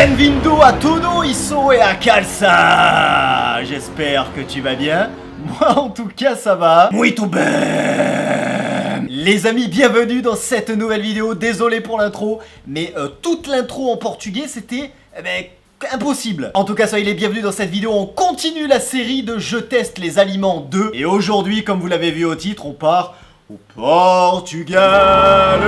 Benvindo a todo isso e a calça. J'espère que tu vas bien. Moi en tout cas ça va. Muito bem. Les amis, bienvenue dans cette nouvelle vidéo. Désolé pour l'intro, mais toute l'intro en portugais c'était impossible. En tout cas, soyez les bienvenus dans cette vidéo. On continue la série de Je teste les aliments 2. Et aujourd'hui, comme vous l'avez vu au titre, on part au Portugal.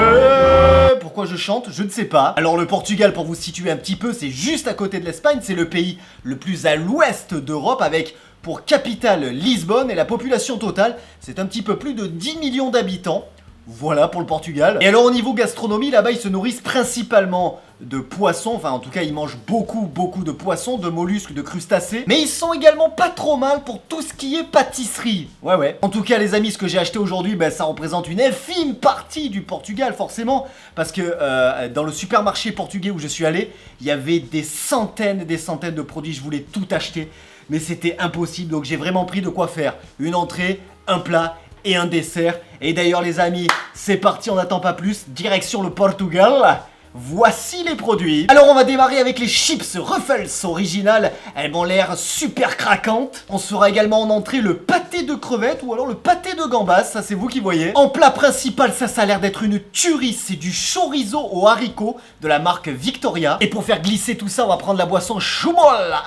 Pourquoi je chante? Je ne sais pas. Alors le Portugal, pour vous situer un petit peu, c'est juste à côté de l'Espagne. C'est le pays le plus à l'ouest d'Europe avec pour capitale Lisbonne. Et la population totale, c'est un petit peu plus de 10 millions d'habitants. Voilà pour le Portugal. Et alors au niveau gastronomie, là-bas ils se nourrissent principalement de poissons. Enfin en tout cas ils mangent beaucoup de poissons, de mollusques, de crustacés. Mais ils sont également pas trop mal pour tout ce qui est pâtisserie. Ouais. En tout cas les amis, ce que j'ai acheté aujourd'hui, ça représente une infime partie du Portugal forcément. Parce que dans le supermarché portugais où je suis allé, il y avait des centaines et des centaines de produits. Je voulais tout acheter, mais c'était impossible. Donc j'ai vraiment pris de quoi faire une entrée, un plat et un dessert. Et d'ailleurs les amis, c'est parti, on n'attend pas plus, direction le Portugal. Voici les produits. Alors on va démarrer avec les chips Ruffles originales. Elles m'ont l'air super craquantes. On se fera également en entrée le pâté de crevettes ou alors le pâté de gambas, ça c'est vous qui voyez. En plat principal, ça a l'air d'être une tuerie. C'est du chorizo aux haricots de la marque Victoria. Et pour faire glisser tout ça, on va prendre la boisson Chumol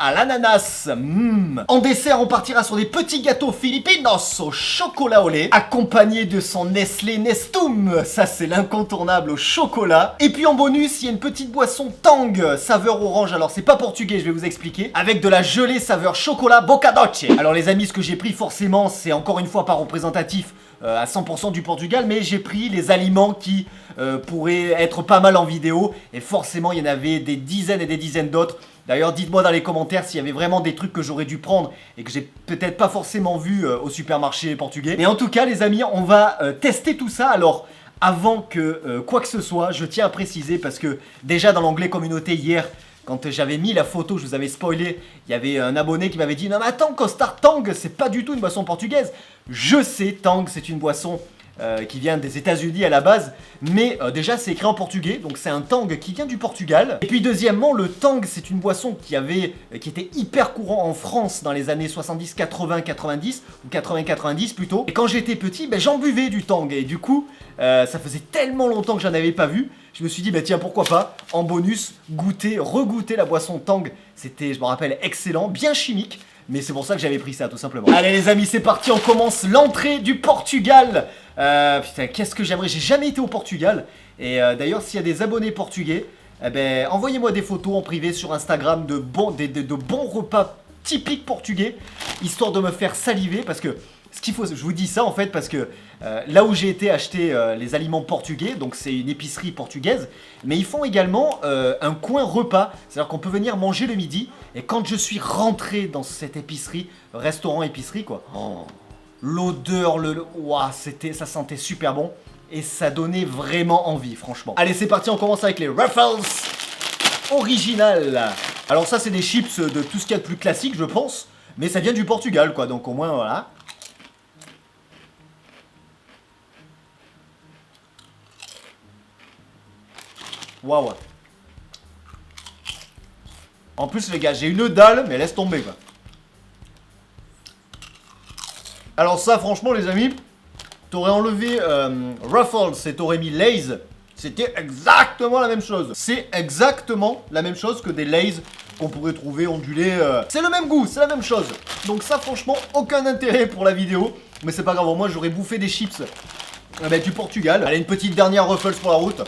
à l'ananas. En dessert, on partira sur des petits gâteaux filipinos au chocolat au lait, accompagnés de son Nestlé Nestum. Ça c'est l'incontournable au chocolat. Et puis en bonus, il y a une petite boisson Tang saveur orange. Alors c'est pas portugais, je vais vous expliquer. Avec de la gelée saveur chocolat Boca Dolce. Alors les amis, ce que j'ai pris forcément, c'est encore une fois pas représentatif à 100% du Portugal, mais j'ai pris les aliments qui pourraient être pas mal en vidéo. Et forcément il y en avait des dizaines et des dizaines d'autres. D'ailleurs, dites-moi dans les commentaires s'il y avait vraiment des trucs que j'aurais dû prendre et que j'ai peut-être pas forcément vu au supermarché portugais. Mais en tout cas, les amis, on va tester tout ça. Alors, avant que quoi que ce soit, je tiens à préciser parce que déjà dans l'onglet communauté hier, quand j'avais mis la photo, je vous avais spoilé, il y avait un abonné qui m'avait dit « Non mais attends, Costard, Tang, c'est pas du tout une boisson portugaise ». Je sais, Tang, c'est une boisson qui vient des États-Unis à la base, mais déjà c'est écrit en portugais, donc c'est un Tang qui vient du Portugal. Et puis deuxièmement, le Tang c'est une boisson qui était hyper courant en France dans les années 70, 80, 90 ou 80, 90 plutôt. Et quand j'étais petit, j'en buvais du Tang et du coup ça faisait tellement longtemps que j'en avais pas vu. Je me suis dit tiens pourquoi pas en bonus regoûter la boisson Tang. C'était, je me rappelle, excellent, bien chimique. Mais c'est pour ça que j'avais pris ça, tout simplement. Allez les amis, c'est parti, on commence l'entrée du Portugal. Putain, qu'est-ce que j'aimerais, j'ai jamais été au Portugal. Et d'ailleurs, s'il y a des abonnés portugais, envoyez-moi des photos en privé sur Instagram de bons repas typiques portugais, histoire de me faire saliver, parce que ce qu'il faut, je vous dis ça en fait parce que là où j'ai été acheter les aliments portugais, donc c'est une épicerie portugaise, mais ils font également un coin repas, c'est-à-dire qu'on peut venir manger le midi. Et quand je suis rentré dans cette épicerie, restaurant épicerie quoi, l'odeur, ouah, ça sentait super bon et ça donnait vraiment envie franchement. Allez c'est parti, on commence avec les Ruffles originales. Alors ça c'est des chips de tout ce qu'il y a de plus classique je pense, mais ça vient du Portugal quoi, donc au moins voilà. Waouh. En plus les gars, j'ai une dalle, mais laisse tomber quoi. Alors ça franchement les amis, t'aurais enlevé Ruffles et t'aurais mis Lay's, c'était exactement la même chose. C'est exactement la même chose que des Lay's qu'on pourrait trouver ondulés. C'est le même goût, c'est la même chose. Donc ça franchement, aucun intérêt pour la vidéo. Mais c'est pas grave, moi j'aurais bouffé des chips du Portugal. Allez, une petite dernière Ruffles pour la route.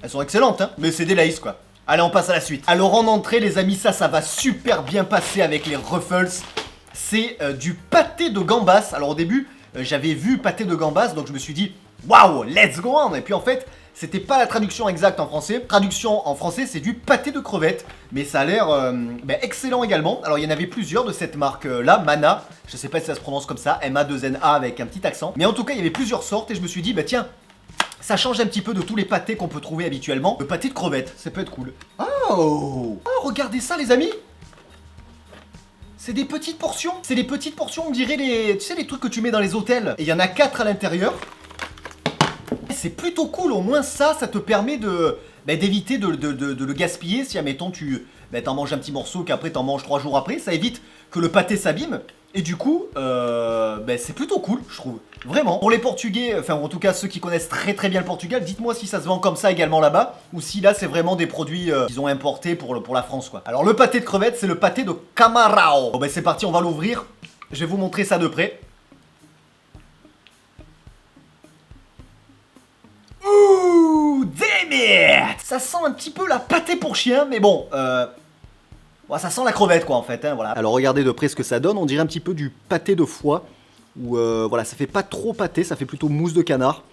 Elles sont excellentes hein, mais c'est des Lay's quoi. Allez on passe à la suite. Alors en entrée les amis, ça va super bien passer avec les Ruffles. C'est du pâté de gambas. Alors au début j'avais vu pâté de gambas, donc je me suis dit waouh, let's go on. Et puis en fait c'était pas la traduction exacte en français. Traduction en français c'est du pâté de crevettes. Mais ça a l'air excellent également. Alors il y en avait plusieurs de cette marque là, Mana. Je sais pas si ça se prononce comme ça, M-A-2-N-A avec un petit accent. Mais en tout cas il y avait plusieurs sortes et je me suis dit tiens, ça change un petit peu de tous les pâtés qu'on peut trouver habituellement. Le pâté de crevettes, ça peut être cool. Oh, regardez ça les amis. C'est des petites portions. C'est des petites portions, on dirait tu sais les trucs que tu mets dans les hôtels. Et il y en a 4 à l'intérieur. C'est plutôt cool, au moins ça te permet d'éviter de le gaspiller si, admettons, tu t'en manges un petit morceau qu'après t'en manges 3 jours après. Ça évite que le pâté s'abîme. Et du coup, c'est plutôt cool, je trouve. Vraiment. Pour les Portugais, enfin en tout cas ceux qui connaissent très très bien le Portugal, dites-moi si ça se vend comme ça également là-bas, ou si là c'est vraiment des produits qu'ils ont importés pour la France, quoi. Alors le pâté de crevettes, c'est le pâté de camarão. Bon c'est parti, on va l'ouvrir. Je vais vous montrer ça de près. Ouh, damn it! Ça sent un petit peu la pâté pour chien, mais bon, ouais, ça sent la crevette quoi en fait, hein, voilà. Alors regardez de près ce que ça donne, on dirait un petit peu du pâté de foie. Où voilà, ça fait pas trop pâté, ça fait plutôt mousse de canard.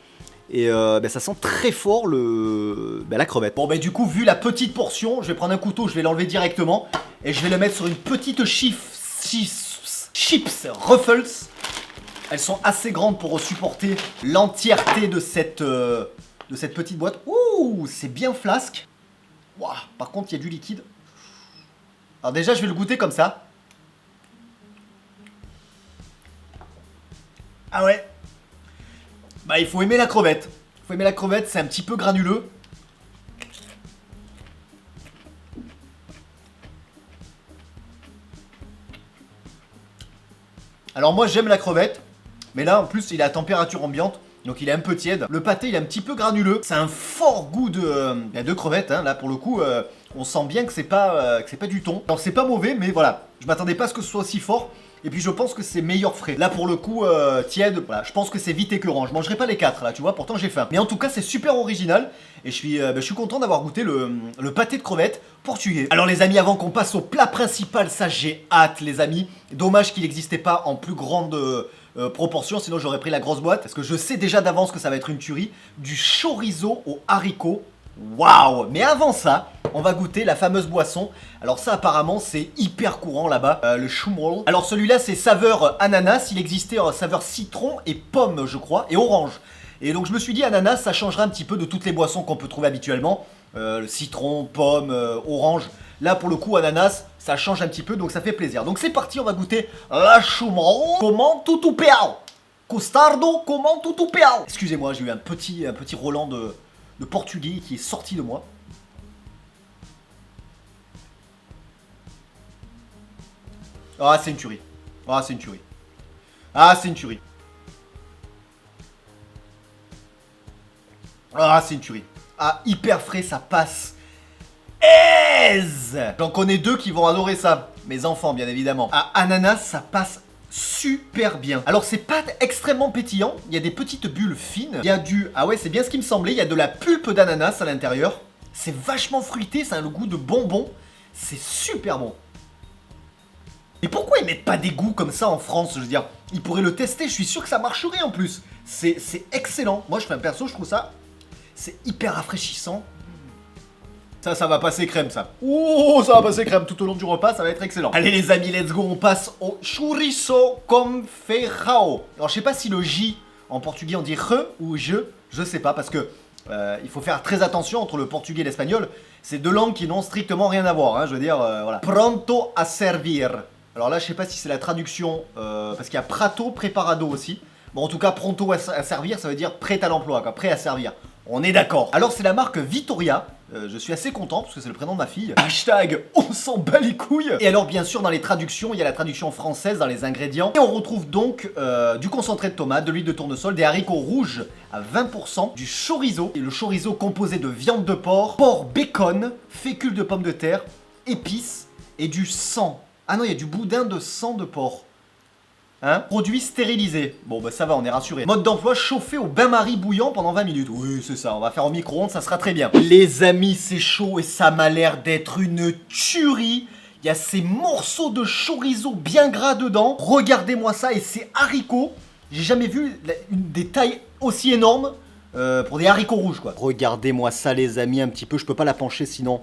Et ça sent très fort la crevette. Bon du coup, vu la petite portion, je vais prendre un couteau, je vais l'enlever directement. Et je vais le mettre sur une petite chips Ruffles. Elles sont assez grandes pour supporter l'entièreté de cette petite boîte. Ouh, c'est bien flasque. Waouh, par contre, il y a du liquide. Alors déjà, je vais le goûter comme ça. Ah ouais. Bah il faut aimer la crevette. Il faut aimer la crevette, c'est un petit peu granuleux. Alors moi j'aime la crevette, mais là en plus il est à température ambiante, donc il est un peu tiède. Le pâté il est un petit peu granuleux, c'est un fort goût de crevette, hein. Là pour le coup on sent bien que c'est pas du thon. Alors c'est pas mauvais, mais voilà, je m'attendais pas à ce que ce soit aussi fort. Et puis je pense que c'est meilleur frais. Là pour le coup, tiède, voilà, je pense que c'est vite écœurant. Je mangerai pas les 4 là, tu vois, pourtant j'ai faim. Mais en tout cas c'est super original. Et je suis content d'avoir goûté le pâté de crevettes portugais. Alors les amis, avant qu'on passe au plat principal, ça j'ai hâte les amis. Dommage qu'il n'existait pas en plus grande proportion, sinon j'aurais pris la grosse boîte. Parce que je sais déjà d'avance que ça va être une tuerie. Du chorizo aux haricots. Waouh! Mais avant ça, on va goûter la fameuse boisson. Alors ça apparemment c'est hyper courant là-bas, le Schumroll. Alors celui-là c'est saveur ananas, il existait en saveur citron et pomme je crois, et orange. Et donc je me suis dit ananas ça changera un petit peu de toutes les boissons qu'on peut trouver habituellement. Le citron, pomme, orange. Là pour le coup ananas ça change un petit peu donc ça fait plaisir. Donc c'est parti, on va goûter la Schumroll. Comment tudo peau? Costardo, comment tudo peau? Excusez-moi, j'ai eu un petit Roland de portugais qui est sorti de moi. Ah c'est une tuerie. Ah c'est une tuerie. Ah c'est une tuerie. Ah c'est une tuerie. Ah hyper frais ça passe. Aise. J'en connais 2 qui vont adorer ça. Mes enfants bien évidemment. Ah ananas ça passe super bien. Alors c'est pas extrêmement pétillant, il y a des petites bulles fines, il y a ah ouais c'est bien ce qui me semblait, il y a de la pulpe d'ananas à l'intérieur. C'est vachement fruité, ça a le goût de bonbons, c'est super bon. Et pourquoi ils mettent pas des goûts comme ça en France? Je veux dire, ils pourraient le tester, je suis sûr que ça marcherait en plus. C'est excellent, moi je fais un perso, je trouve ça, c'est hyper rafraîchissant. Ça va passer crème ça. Oh, ça va passer crème tout au long du repas, ça va être excellent. Allez les amis, let's go, on passe au chorizo com feijão. Alors je sais pas si le J en portugais on dit re ou je sais pas parce que il faut faire très attention entre le portugais et l'espagnol. C'est 2 langues qui n'ont strictement rien à voir, hein, je veux dire, voilà. Pronto a servir. Alors là je sais pas si c'est la traduction, parce qu'il y a prato, preparado aussi. Bon en tout cas pronto à servir ça veut dire prêt à l'emploi, quoi, prêt à servir. On est d'accord. Alors c'est la marque Vittoria. Je suis assez content parce que c'est le prénom de ma fille. Hashtag on s'en bat les couilles. Et alors bien sûr dans les traductions, il y a la traduction française dans les ingrédients. Et on retrouve donc du concentré de tomate, de l'huile de tournesol, des haricots rouges à 20%, du chorizo. Et le chorizo composé de viande de porc, bacon, fécule de pommes de terre, épices et du sang. Ah non, il y a du boudin de sang de porc. Hein? Produit stérilisé. Bon bah ça va, on est rassuré. Mode d'emploi, chauffer au bain-marie bouillant pendant 20 minutes. Oui c'est ça, on va faire au micro-ondes, ça sera très bien. Les amis, c'est chaud et ça m'a l'air d'être une tuerie. Il y a ces morceaux de chorizo bien gras dedans. Regardez-moi ça et ces haricots. J'ai jamais vu des tailles aussi énormes pour des haricots rouges quoi. Regardez-moi ça les amis un petit peu, je peux pas la pencher sinon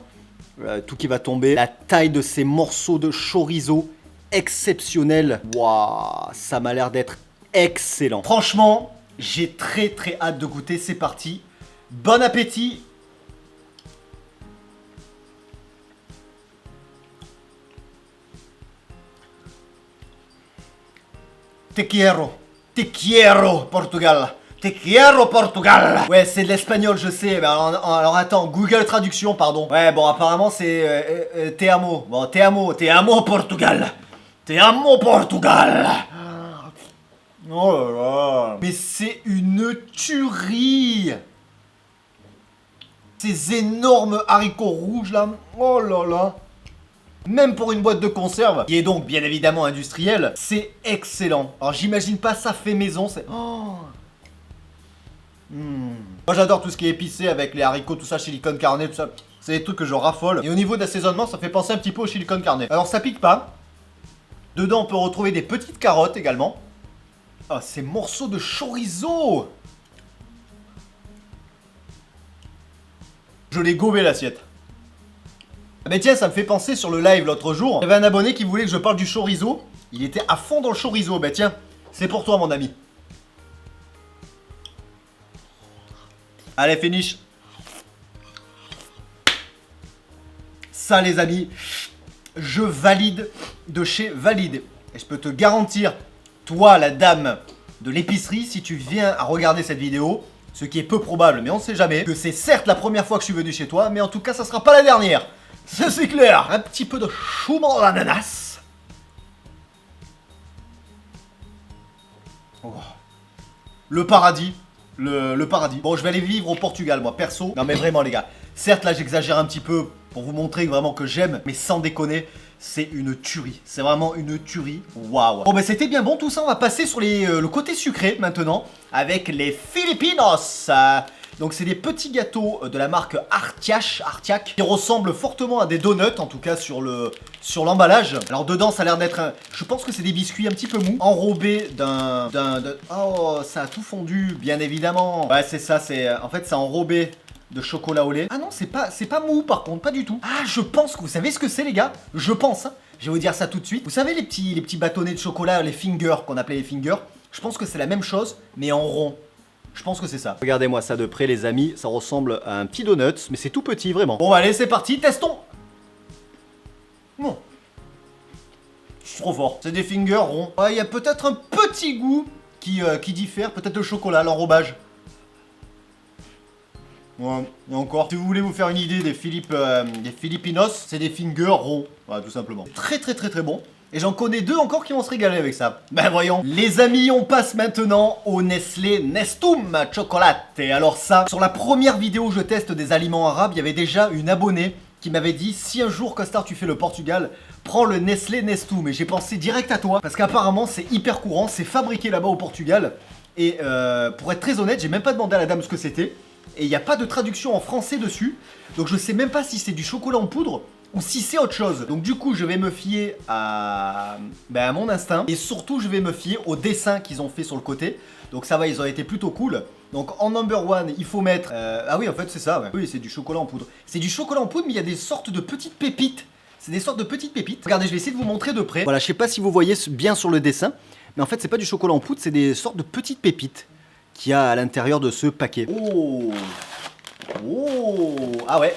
tout qui va tomber. La taille de ces morceaux de chorizo. Exceptionnel. Waouh, ça m'a l'air d'être excellent. Franchement, j'ai très hâte de goûter. C'est parti. Bon appétit. Te quiero, Portugal. Te quiero Portugal. Ouais, c'est de l'espagnol, je sais. Mais alors attends, Google Traduction, pardon. Ouais, bon, apparemment c'est te amo. Bon, te amo Portugal. Te amo Portugal. Oh là là. Mais c'est une tuerie. Ces énormes haricots rouges là. Oh là là. Même pour une boîte de conserve, qui est donc bien évidemment industrielle, c'est excellent. Alors j'imagine pas ça fait maison, c'est... Oh. Moi j'adore tout ce qui est épicé avec les haricots, tout ça, chili con carne, tout ça. C'est des trucs que je raffole. Et au niveau d'assaisonnement, ça fait penser un petit peu au chili con carne. Alors ça pique pas. Dedans on peut retrouver des petites carottes également. Ah, ces morceaux de chorizo. Je l'ai gobé l'assiette. Ah mais tiens, ça me fait penser sur le live l'autre jour. Il y avait un abonné qui voulait que je parle du chorizo. Il était à fond dans le chorizo. Bah tiens, c'est pour toi mon ami. Allez, finish. Ça les amis, je valide de chez Valide. Et je peux te garantir, toi la dame de l'épicerie, si tu viens à regarder cette vidéo, ce qui est peu probable, mais on ne sait jamais, que c'est certes la première fois que je suis venu chez toi, mais en tout cas ça sera pas la dernière. Ça c'est clair. Un petit peu de chou d'ananas. Oh. Le paradis. Le paradis. Bon, je vais aller vivre au Portugal, moi, perso. Non, mais vraiment, les gars. Certes, là, j'exagère un petit peu pour vous montrer vraiment que j'aime, mais sans déconner, c'est une tuerie. C'est vraiment une tuerie. Waouh. Bon, bah, c'était bien bon tout ça. On va passer sur le côté sucré maintenant avec les Filipinos. Donc c'est des petits gâteaux de la marque Artiac, qui ressemblent fortement à des donuts, en tout cas sur l'emballage. Alors dedans ça a l'air d'être je pense que c'est des biscuits un petit peu mous, enrobés oh, ça a tout fondu, bien évidemment. Ouais, c'est ça, en fait c'est enrobé de chocolat au lait. Ah non, c'est pas mou par contre, pas du tout. Ah, je pense que vous savez ce que c'est les gars. Je pense, hein. Je vais vous dire ça tout de suite. Vous savez les petits bâtonnets de chocolat, les fingers, qu'on appelait les fingers. Je pense que c'est la même chose, mais en rond. Je pense que c'est ça. Regardez-moi ça de près les amis, ça ressemble à un petit donut, mais c'est tout petit vraiment. Bon allez, c'est parti, testons. Non. C'est trop fort. C'est des fingers ronds. Il y a peut-être un petit goût qui diffère, peut-être le chocolat, l'enrobage. Ouais, et encore. Si vous voulez vous faire une idée des Filipinos, c'est des fingers ronds. Voilà, tout simplement. Très très très très bon. Et j'en connais deux encore qui vont se régaler avec ça. Ben voyons. Les amis, on passe maintenant au Nestlé Nestum Chocolate. Et alors ça, sur la première vidéo où je teste des aliments arabes, il y avait déjà une abonnée qui m'avait dit si un jour Costard tu fais le Portugal, prends le Nestlé Nestum. Et j'ai pensé direct à toi parce qu'apparemment c'est hyper courant, c'est fabriqué là-bas au Portugal. Et pour être très honnête, j'ai même pas demandé à la dame ce que c'était. Et il n'y a pas de traduction en français dessus. Donc je sais même pas si c'est du chocolat en poudre ou si c'est autre chose. Donc du coup je vais me fier à mon instinct. Et surtout je vais me fier au dessin qu'ils ont fait sur le côté. Donc ça va, ils ont été plutôt cool. Donc en number one il faut mettre ah oui en fait c'est ça ouais. Oui c'est du chocolat en poudre. C'est du chocolat en poudre mais il y a des sortes de petites pépites. C'est des sortes de petites pépites. Regardez, je vais essayer de vous montrer de près. Voilà, je sais pas si vous voyez bien sur le dessin. Mais en fait c'est pas du chocolat en poudre, c'est des sortes de petites pépites qu'il y a à l'intérieur de ce paquet. Oh. Oh. Ah ouais.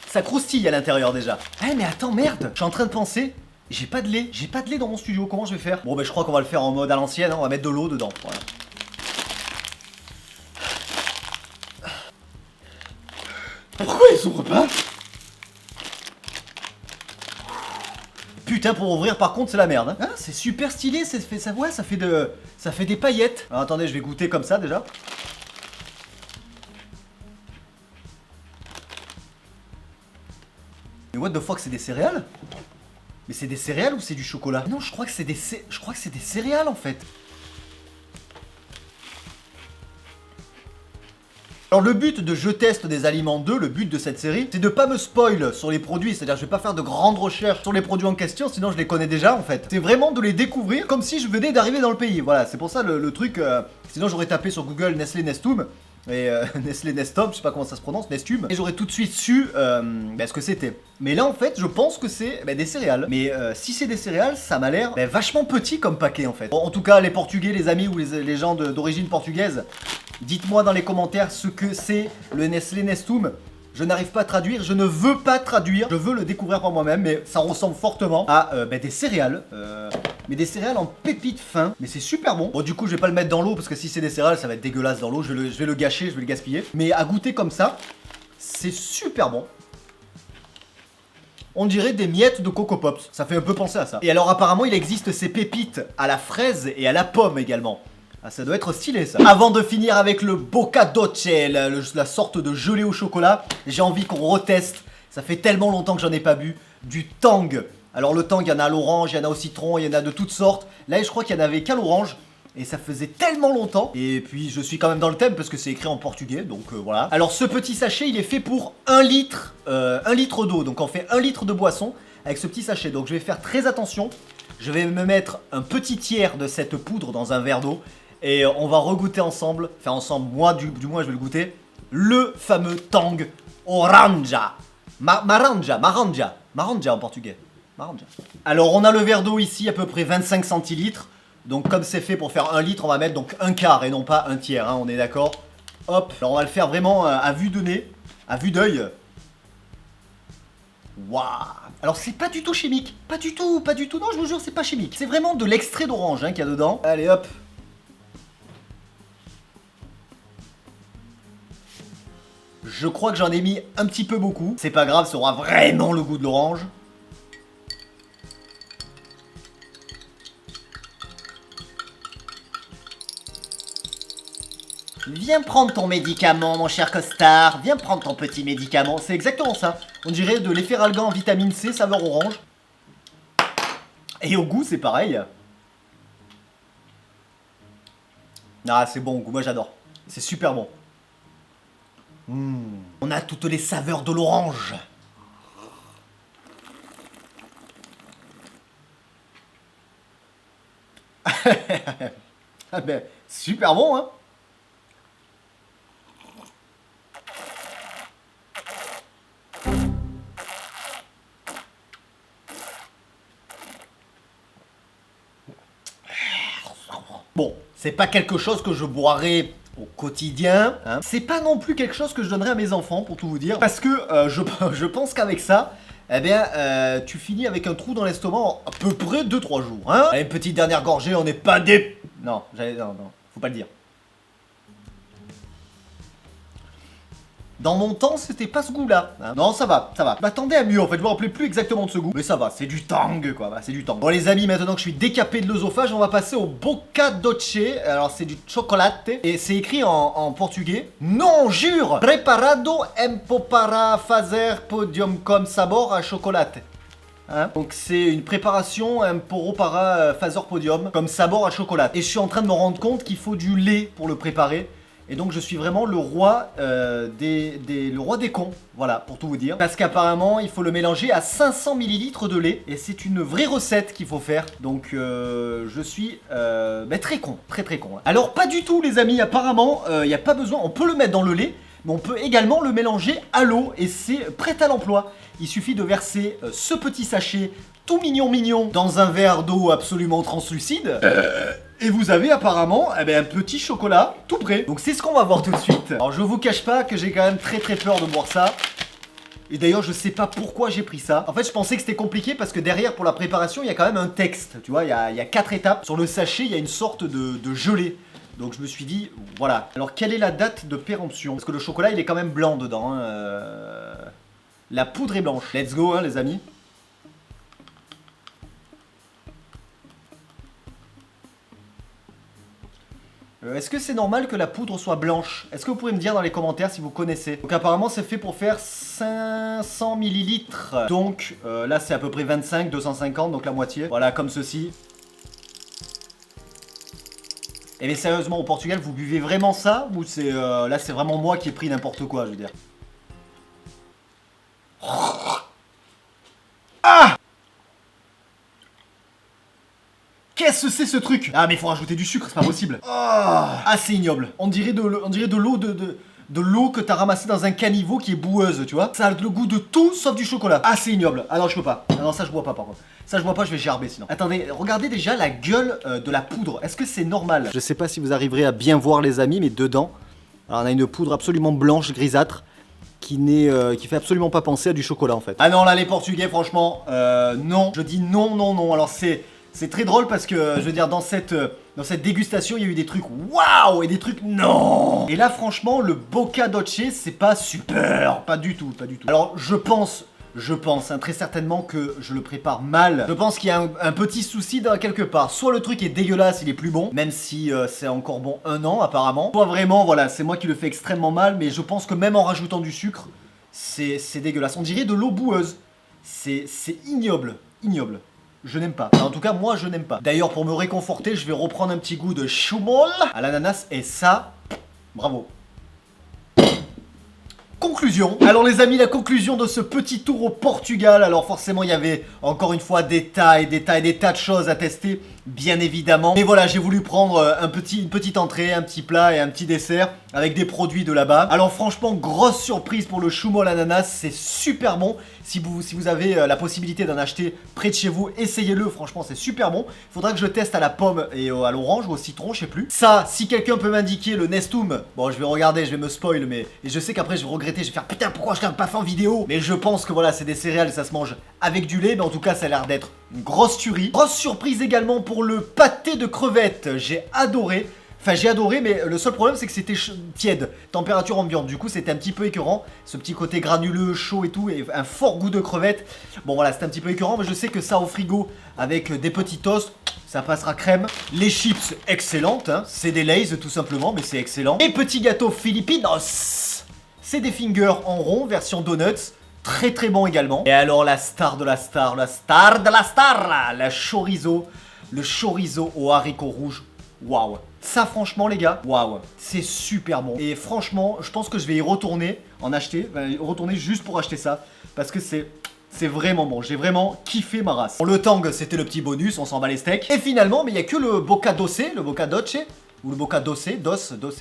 Ça croustille à l'intérieur déjà. Eh mais attends, merde. Je suis en train de penser, j'ai pas de lait. J'ai pas de lait dans mon studio, comment je vais faire? Bon ben je crois qu'on va le faire en mode à l'ancienne, hein. On va mettre de l'eau dedans, voilà. Pourquoi ils s'ouvrent pas? Putain, pour ouvrir par contre c'est la merde, hein. Ah, c'est super stylé, ça fait des paillettes. Alors, attendez, je vais goûter comme ça déjà. Mais what the fuck, c'est des céréales? Mais c'est des céréales ou c'est du chocolat? Non, je crois que c'est des céréales en fait. Alors le but de Je teste des aliments 2, le but de cette série, c'est de pas me spoil sur les produits, c'est-à-dire je vais pas faire de grandes recherches sur les produits en question, sinon je les connais déjà en fait. C'est vraiment de les découvrir comme si je venais d'arriber dans le pays, voilà, c'est pour ça le truc, sinon j'aurais tapé sur Google Nestlé Nestum, et Nestlé Nestum, je sais pas comment ça se prononce, Nestum, et j'aurais tout de suite su ce que c'était. Mais là en fait, je pense que c'est des céréales, mais si c'est des céréales, ça m'a l'air vachement petit comme paquet en fait. Bon, en tout cas, les Portugais, les amis ou les gens d'origine portugaise, dites-moi dans les commentaires ce que c'est le Nestlé Nestum. Je n'arrive pas à traduire, je ne veux pas traduire, je veux le découvrir par moi-même, mais ça ressemble fortement à des céréales. mais des céréales en pépites fin. Mais c'est super bon. Bon, du coup, je vais pas le mettre dans l'eau parce que si c'est des céréales, ça va être dégueulasse dans l'eau. Je vais le gâcher, je vais le gaspiller. Mais à goûter comme ça, c'est super bon. On dirait des miettes de Coco Pops. Ça fait un peu penser à ça. Et alors, apparemment, il existe ces pépites à la fraise et à la pomme également. Ah, ça doit être stylé ça. Avant de finir avec le Bocca Dolce, la sorte de gelée au chocolat, j'ai envie qu'on reteste. Ça fait tellement longtemps que j'en ai pas bu. Du Tang. Alors le Tang, il y en a à l'orange, il y en a au citron, il y en a de toutes sortes. Là, je crois qu'il y en avait qu'à l'orange. Et ça faisait tellement longtemps. Et puis je suis quand même dans le thème parce que c'est écrit en portugais. Donc voilà. Alors ce petit sachet, il est fait pour 1 litre, 1 litre d'eau. Donc on fait 1 litre de boisson avec ce petit sachet. Donc je vais faire très attention. Je vais me mettre un petit tiers de cette poudre dans un verre d'eau. Et on va regoûter ensemble. Enfin ensemble, moi du moins je vais le goûter. Le fameux Tang Oranja. Maranja en portugais. Maranja. Alors on a le verre d'eau ici à peu près 25 centilitres. Donc comme c'est fait pour faire 1 litre, on va mettre donc un quart et non pas un tiers, hein, on est d'accord. Hop, alors on va le faire vraiment à vue de nez, à vue d'œil. Waouh. Alors c'est pas du tout chimique, pas du tout, non je vous jure c'est pas chimique. C'est vraiment de l'extrait d'orange hein, qu'il y a dedans. Allez hop. Je crois que j'en ai mis un petit peu beaucoup. C'est pas grave, ça aura vraiment le goût de l'orange. Viens prendre ton médicament, mon cher costard. Viens prendre ton petit médicament. C'est exactement ça. On dirait de l'efferalgan vitamine C, saveur orange. Et au goût, c'est pareil. Ah, c'est bon au goût. Moi, j'adore. C'est super bon. On a toutes les saveurs de l'orange. Ah ben, super bon, hein. Bon, c'est pas quelque chose que je boirais au quotidien, hein. C'est pas non plus quelque chose que je donnerais à mes enfants, pour tout vous dire. Parce que je pense qu'avec ça, eh bien, tu finis avec un trou dans l'estomac à peu près 2-3 jours, hein. Allez, une petite dernière gorgée, on n'est pas des... Non, non, faut pas le dire. Dans mon temps, c'était pas ce goût-là. Hein. Non, ça va, ça va. Je m'attendais à mieux, en fait. Je me rappelais plus exactement de ce goût. Mais ça va, c'est du Tang, quoi. Bah, c'est du Tang. Bon, les amis, maintenant que je suis décapé de l'œsophage, on va passer au Bocca Dolce. Alors, c'est du chocolate. Et c'est écrit en portugais. Non, jure! Preparado para fazer podium com sabor a chocolate. Hein? Donc c'est une préparation para fazer podium comme sabor à chocolat. Et je suis en train de me rendre compte qu'il faut du lait pour le préparer. Et donc je suis vraiment le roi, le roi des cons, voilà, pour tout vous dire. Parce qu'apparemment, il faut le mélanger à 500 ml de lait. Et c'est une vraie recette qu'il faut faire. Donc je suis très con, très con. Alors pas du tout les amis, apparemment, il n'y a pas besoin, on peut le mettre dans le lait. Mais on peut également le mélanger à l'eau et c'est prêt à l'emploi. Il suffit de verser ce petit sachet tout mignon dans un verre d'eau absolument translucide. Et vous avez apparemment un petit chocolat tout prêt. Donc c'est ce qu'on va voir tout de suite. Alors je vous cache pas que j'ai quand même très peur de boire ça. Et d'ailleurs je sais pas pourquoi j'ai pris ça. En fait je pensais que c'était compliqué parce que derrière pour la préparation il y a quand même un texte. Tu vois il y a 4 étapes. Sur le sachet il y a une sorte de gelée. Donc je me suis dit, voilà. Alors quelle est la date de péremption? Parce que le chocolat il est quand même blanc dedans. Hein. La poudre est blanche. Let's go hein, les amis. Est-ce que c'est normal que la poudre soit blanche? Est-ce que vous pouvez me dire dans les commentaires si vous connaissez? Donc apparemment c'est fait pour faire 500 ml. Donc là c'est à peu près 25, 250, donc la moitié. Voilà comme ceci. Et mais sérieusement au Portugal vous buvez vraiment ça? Ou c'est là c'est vraiment moi qui ai pris n'importe quoi je veux dire. Ah! Qu'est-ce que c'est ce truc? Ah mais il faut rajouter du sucre, c'est pas possible. Ah c'est ignoble. On dirait de l'eau de l'eau que t'as ramassée dans un caniveau qui est boueuse, tu vois. Ça a le goût de tout sauf du chocolat. Ah c'est ignoble. Ah non je peux pas. Ah non ça je bois pas par contre. Ça je bois pas, je vais gerber sinon. Attendez, regardez déjà la gueule de la poudre. Est-ce que c'est normal? Je sais pas si vous arriverez à bien voir les amis, mais dedans, alors on a une poudre absolument blanche, grisâtre, qui fait absolument pas penser à du chocolat en fait. Ah non là les Portugais franchement, non. Je dis non. Alors C'est très drôle parce que, je veux dire, dans cette dégustation, il y a eu des trucs waouh et des trucs non. Et là, franchement, le Bocca Dolce, c'est pas super. Pas du tout, pas du tout. Alors, je pense, hein, très certainement que je le prépare mal. Je pense qu'il y a un petit souci dans quelque part. Soit le truc est dégueulasse, il est plus bon, même si c'est encore bon 1 an apparemment. Soit vraiment, voilà, c'est moi qui le fais extrêmement mal, mais je pense que même en rajoutant du sucre, c'est dégueulasse. On dirait de l'eau boueuse. C'est ignoble, ignoble. Je n'aime pas. Enfin, en tout cas, moi, je n'aime pas. D'ailleurs, pour me réconforter, je vais reprendre un petit goût de Schumol à l'ananas. Et ça, bravo. Conclusion. Alors les amis, la conclusion de ce petit tour au Portugal. Alors forcément, il y avait encore une fois des tas de choses à tester, bien évidemment. Mais voilà, j'ai voulu prendre une petite entrée, un petit plat et un petit dessert avec des produits de là-bas. Alors franchement, grosse surprise pour le Schumol ananas, c'est super bon. Si vous avez la possibilité d'en acheter près de chez vous, essayez-le, franchement c'est super bon. Faudra que je teste à la pomme et à l'orange ou au citron, je sais plus. Ça, si quelqu'un peut m'indiquer le Nestum, bon je vais regarder, je vais me spoil, mais et je sais qu'après je vais regretter, je vais faire putain pourquoi je l'ai pas fait en vidéo. Mais je pense que voilà, c'est des céréales et ça se mange avec du lait, mais en tout cas ça a l'air d'être une grosse tuerie. Grosse surprise également pour le pâté de crevettes, j'ai adoré. Enfin j'ai adoré, mais le seul problème c'est que c'était tiède, température ambiante, du coup c'était un petit peu écœurant, ce petit côté granuleux, chaud et tout, et un fort goût de crevettes. Bon voilà, c'était un petit peu écœurant, mais je sais que ça au frigo avec des petits toasts, ça passera crème. Les chips, excellentes, hein. C'est des Lay's tout simplement, mais c'est excellent. Les petits gâteaux Filipinos, c'est des fingers en rond, version donuts. Très très bon également. Et alors la star de la star, la chorizo. Le chorizo aux haricots rouges. Waouh. Ça franchement les gars, waouh. C'est super bon. Et franchement, je pense que je vais y retourner, retourner juste pour acheter ça. Parce que c'est vraiment bon, j'ai vraiment kiffé ma race. Bon, le tang c'était le petit bonus, on s'en bat les steaks. Et finalement, mais il n'y a que le Bocca Dolce, le Bocca Dolce. Ou le Bocca Dolce,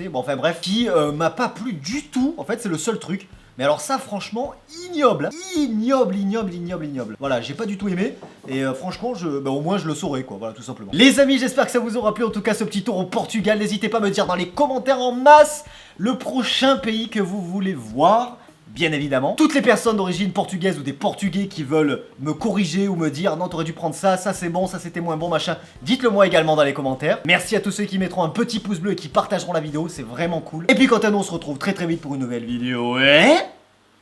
bon enfin bref, qui m'a pas plu du tout. En fait c'est le seul truc. Mais alors ça franchement ignoble. Ignoble. Voilà, j'ai pas du tout aimé. Et franchement, au moins je le saurais quoi, voilà tout simplement. Les amis, j'espère que ça vous aura plu en tout cas ce petit tour au Portugal. N'hésitez pas à me dire dans les commentaires en masse le prochain pays que vous voulez voir. Bien évidemment. Toutes les personnes d'origine portugaise ou des Portugais qui veulent me corriger ou me dire non t'aurais dû prendre ça, ça c'est bon, ça c'était moins bon machin, dites-le moi également dans les commentaires. Merci à tous ceux qui mettront un petit pouce bleu et qui partageront la vidéo, c'est vraiment cool. Et puis quant à nous on se retrouve très vite pour une nouvelle vidéo et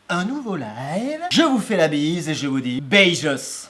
un nouveau live. Je vous fais la bise et je vous dis beijos.